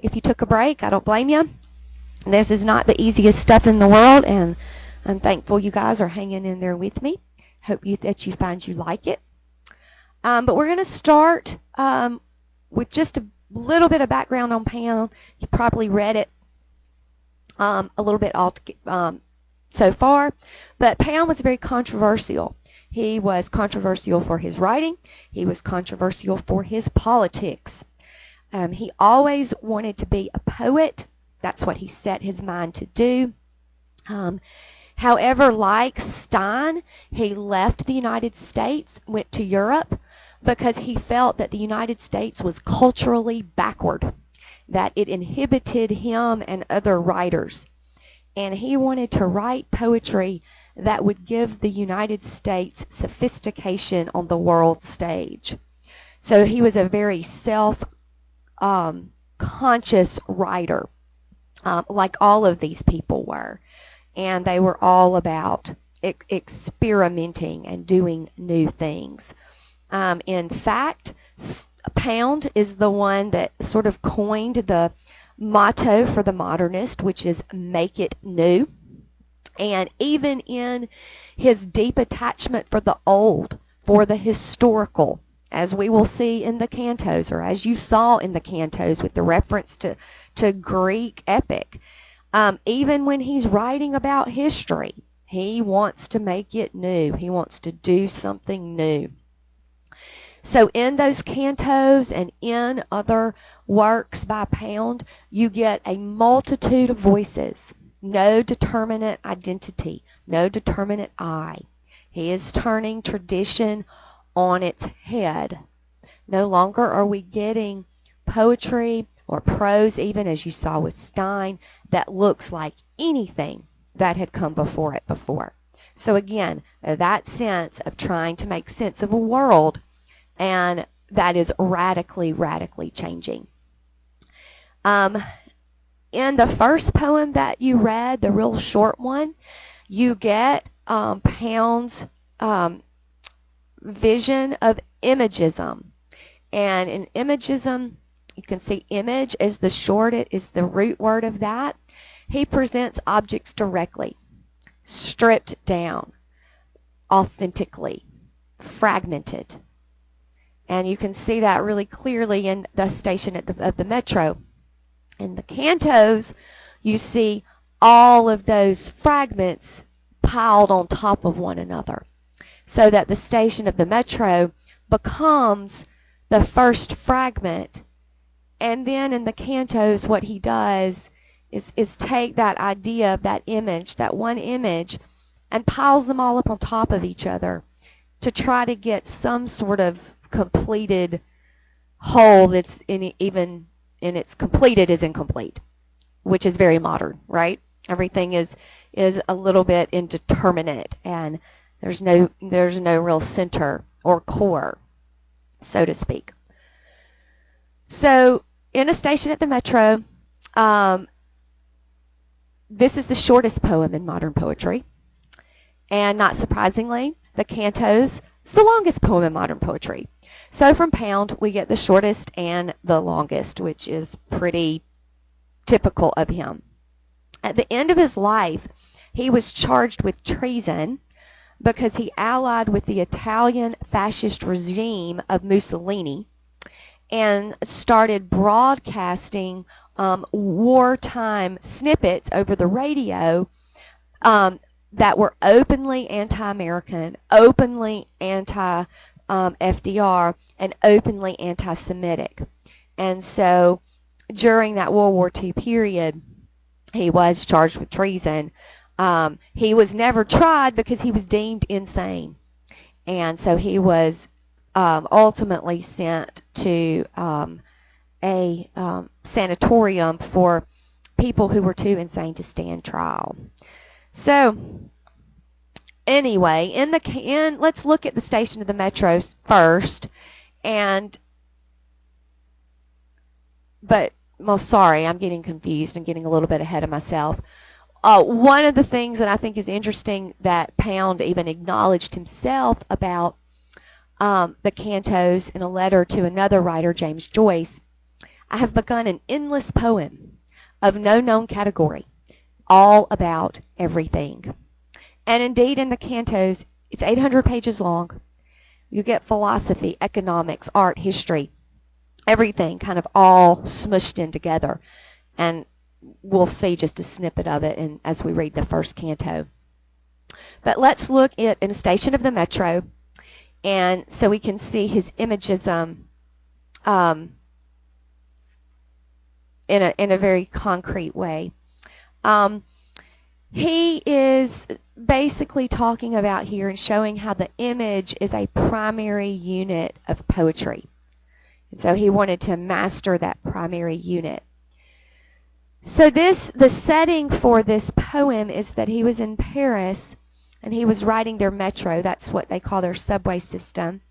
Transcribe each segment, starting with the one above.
if you took a break, I don't blame you. This is not the easiest stuff in the world, and I'm thankful you guys are hanging in there with me. Hope that you find you like it. But we're going to start with just a little bit of background on Pound. You probably read it a little bit so far, but Pound was very controversial. He was controversial for his writing. He was controversial for his politics. He always wanted to be a poet. That's what he set his mind to do. However, like Stein, he left the United States, went to Europe, because he felt that the United States was culturally backward, that it inhibited him and other writers. And he wanted to write poetry that would give the United States sophistication on the world stage. So he was a very self-conscious writer, like all of these people were. And they were all about experimenting and doing new things. In fact, Pound is the one that sort of coined the motto for the modernist, which is make it new. And even in his deep attachment for the old, for the historical, as we will see in the Cantos, or as you saw in the Cantos with the reference to Greek epic, even when he's writing about history, he wants to make it new. He wants to do something new. So in those cantos and in other works by Pound, you get a multitude of voices. No determinate identity, no determinate I. He is turning tradition on its head. No longer are we getting poetry or prose, even as you saw with Stein, that looks like anything that had come before it before. So again, that sense of trying to make sense of a world, and that is radically, radically changing. In the first poem that you read, the real short one, you get Pound's vision of Imagism. And in Imagism, you can see image is the root word of that. He presents objects directly, stripped down, authentically, fragmented. And you can see that really clearly in the station of the metro. In the cantos, you see all of those fragments piled on top of one another, so that the station of the metro becomes the first fragment. And then in the cantos, what he does is take that idea of that image, that one image, and piles them all up on top of each other to try to get some sort of completed whole that's even in its completed is incomplete, which is very modern, right? Everything is a little bit indeterminate, and there's no real center or core, so to speak. So in a station at the metro, this is the shortest poem in modern poetry, and not surprisingly, the cantos is the longest poem in modern poetry. So from Pound, we get the shortest and the longest, which is pretty typical of him. At the end of his life, he was charged with treason because he allied with the Italian fascist regime of Mussolini and started broadcasting wartime snippets over the radio that were openly anti-American, openly anti-FDR, and openly anti-Semitic. And so during that World War II period, he was charged with treason. He was never tried because he was deemed insane. And so he was ultimately sent to a sanatorium for people who were too insane to stand trial. So anyway, let's look at the station of the metro first. Sorry, I'm getting confused. I'm getting a little bit ahead of myself. One of the things that I think is interesting that Pound even acknowledged himself about the cantos in a letter to another writer, James Joyce, I have begun an endless poem of no known category, all about everything. And indeed, in the cantos, it's 800 pages long. You get philosophy, economics, art, history, everything kind of all smushed in together. And we'll see just a snippet of it as we read the first canto. But let's look at in a station of the metro, and so we can see his imagism in a very concrete way. He is basically talking about here and showing how the image is a primary unit of poetry. And so he wanted to master that primary unit. So the setting for this poem is that he was in Paris and he was riding their metro. That's what they call their subway system.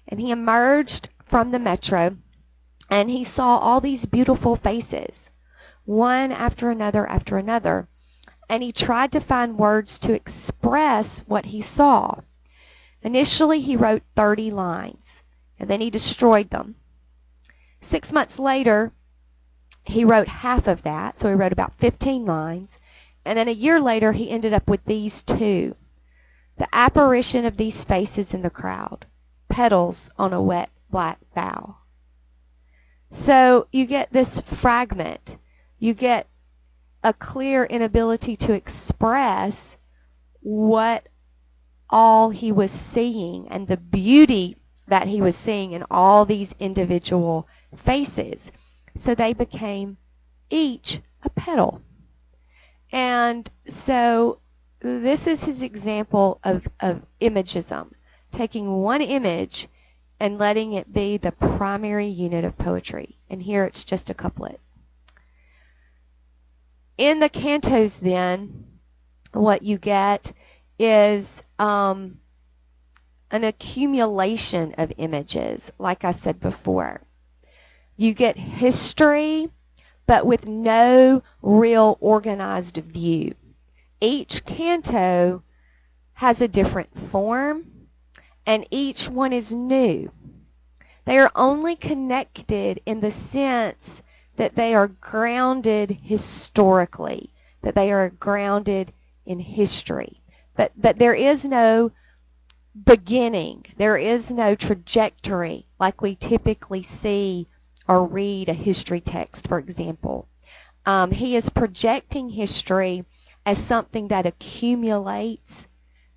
And he emerged from the metro and he saw all these beautiful faces, one after another after another. And he tried to find words to express what he saw. Initially, he wrote 30 lines, and then he destroyed them. 6 months later, he wrote half of that, so he wrote about 15 lines. And then a year later, he ended up with these two. The apparition of these faces in the crowd, petals on a wet black bough. So you get this fragment. You get a clear inability to express what all he was seeing and the beauty that he was seeing in all these individual faces. So they became each a petal. And so this is his example of imagism, taking one image and letting it be the primary unit of poetry. And here it's just a couplet. In the cantos, then, what you get is an accumulation of images, like I said before. You get history, but with no real organized view. Each canto has a different form, and each one is new. They are only connected in the sense that they are grounded historically, that they are grounded in history. But there is no beginning. There is no trajectory like we typically see or read a history text, for example. He is projecting history as something that accumulates,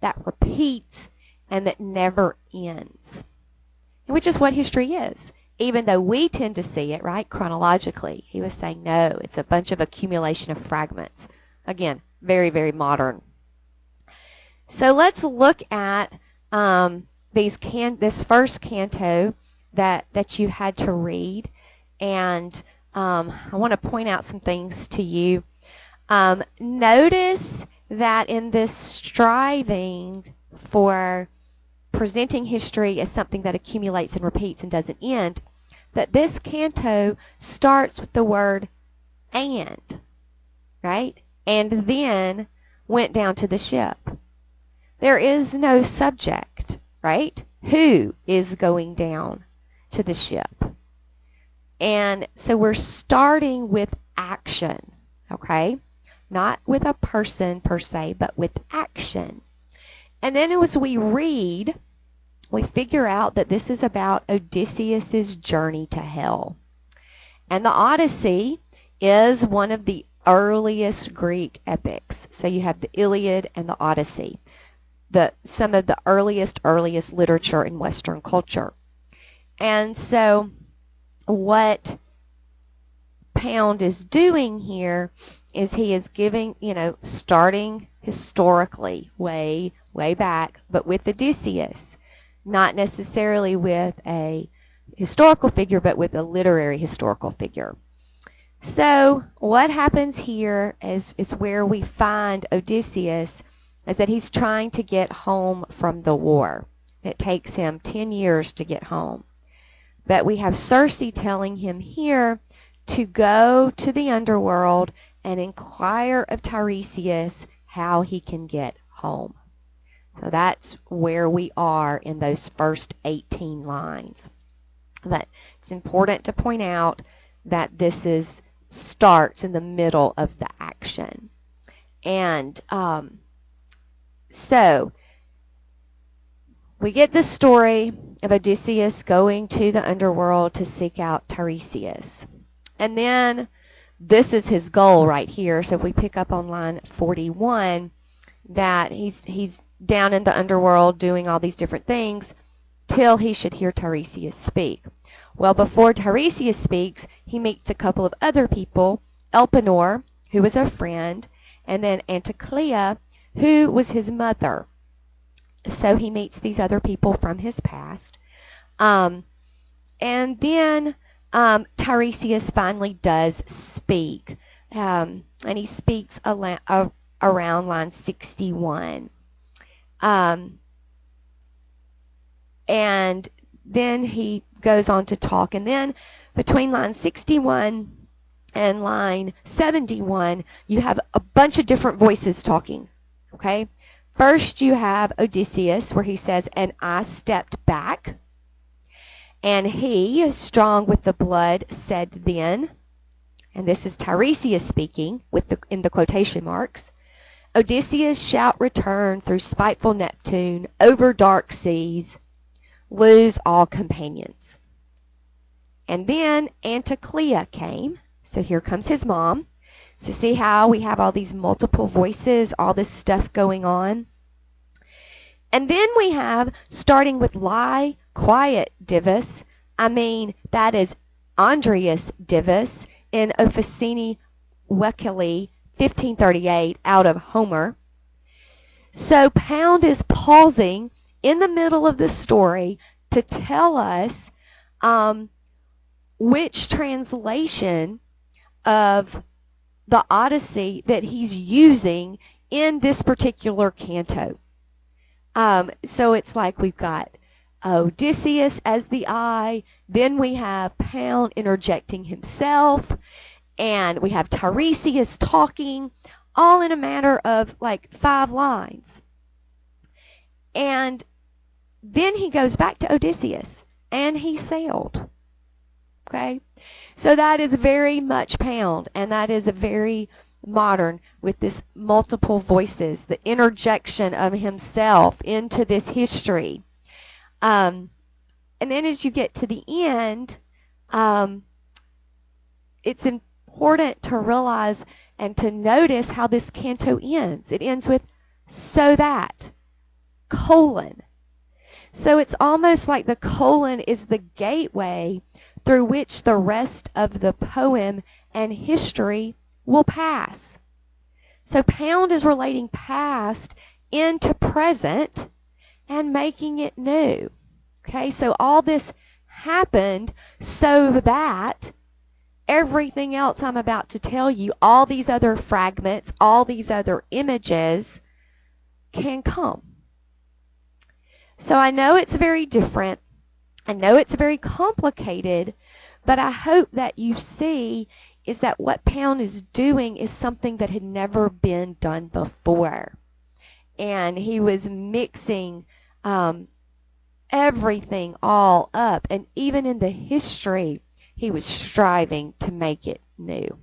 that repeats, and that never ends, which is what history is. Even though we tend to see it, right, chronologically, he was saying, no, it's a bunch of accumulation of fragments. Again, very, very modern. So let's look at this first canto that you had to read, and I want to point out some things to you. Notice that in this striving for presenting history as something that accumulates and repeats and doesn't end, that this canto starts with the word and, right? And then went down to the ship. There is no subject, right? Who is going down to the ship? And so we're starting with action, okay? Not with a person per se, but with action. And then as we read, we figure out that this is about Odysseus's journey to hell. And the Odyssey is one of the earliest Greek epics. So you have the Iliad and the Odyssey, some of the earliest literature in Western culture. And so what Pound is doing here is he is giving, starting historically way back, but with Odysseus. Not necessarily with a historical figure, but with a literary historical figure. So what happens here is where we find Odysseus, is that he's trying to get home from the war. It takes him 10 years to get home. But we have Circe telling him here to go to the underworld and inquire of Tiresias how he can get home. So that's where we are in those first 18 lines. But it's important to point out that starts in the middle of the action. And so we get the story of Odysseus going to the underworld to seek out Tiresias. And then this is his goal right here. So if we pick up on line 41, that he's down in the underworld doing all these different things till he should hear Tiresias speak. Well, before Tiresias speaks, he meets a couple of other people, Elpenor, who was a friend, and then Anticlea, who was his mother. So he meets these other people from his past. And then Tiresias finally does speak. And he speaks around line 61. And then he goes on to talk. And then between line 61 and line 71, you have a bunch of different voices talking. Okay? First, you have Odysseus, where he says, "And I stepped back. And he, strong with the blood, said then," and this is Tiresias speaking in the quotation marks, "Odysseus shalt return through spiteful Neptune, over dark seas, lose all companions." And then Anticlea came. So here comes his mom. So see how we have all these multiple voices, all this stuff going on. And then we have, starting with "Lie quiet, Divus," that is Andreas Divus in Officini Wekeli, 1538, out of Homer. So Pound is pausing in the middle of the story to tell us which translation of the Odyssey that he's using in this particular canto. So it's like we've got Odysseus as the I, then we have Pound interjecting himself, and we have Tiresias talking, all in a matter of like 5 lines. And then he goes back to Odysseus, and he sailed. Okay? So that is very much Pound, and that is a very modern, with this multiple voices, the interjection of himself into this history. And then as you get to the end, it's important to realize and to notice how this canto ends. It ends with "so that," colon. So it's almost like the colon is the gateway through which the rest of the poem and history will pass. So Pound is relating past into present and making it new. Okay, so all this happened so that everything else I'm about to tell you, all these other fragments, all these other images can come. So I know it's very different. I know it's very complicated, but I hope that you see is that what Pound is doing is something that had never been done before. And he was mixing everything all up. And even in the history, he was striving to make it new.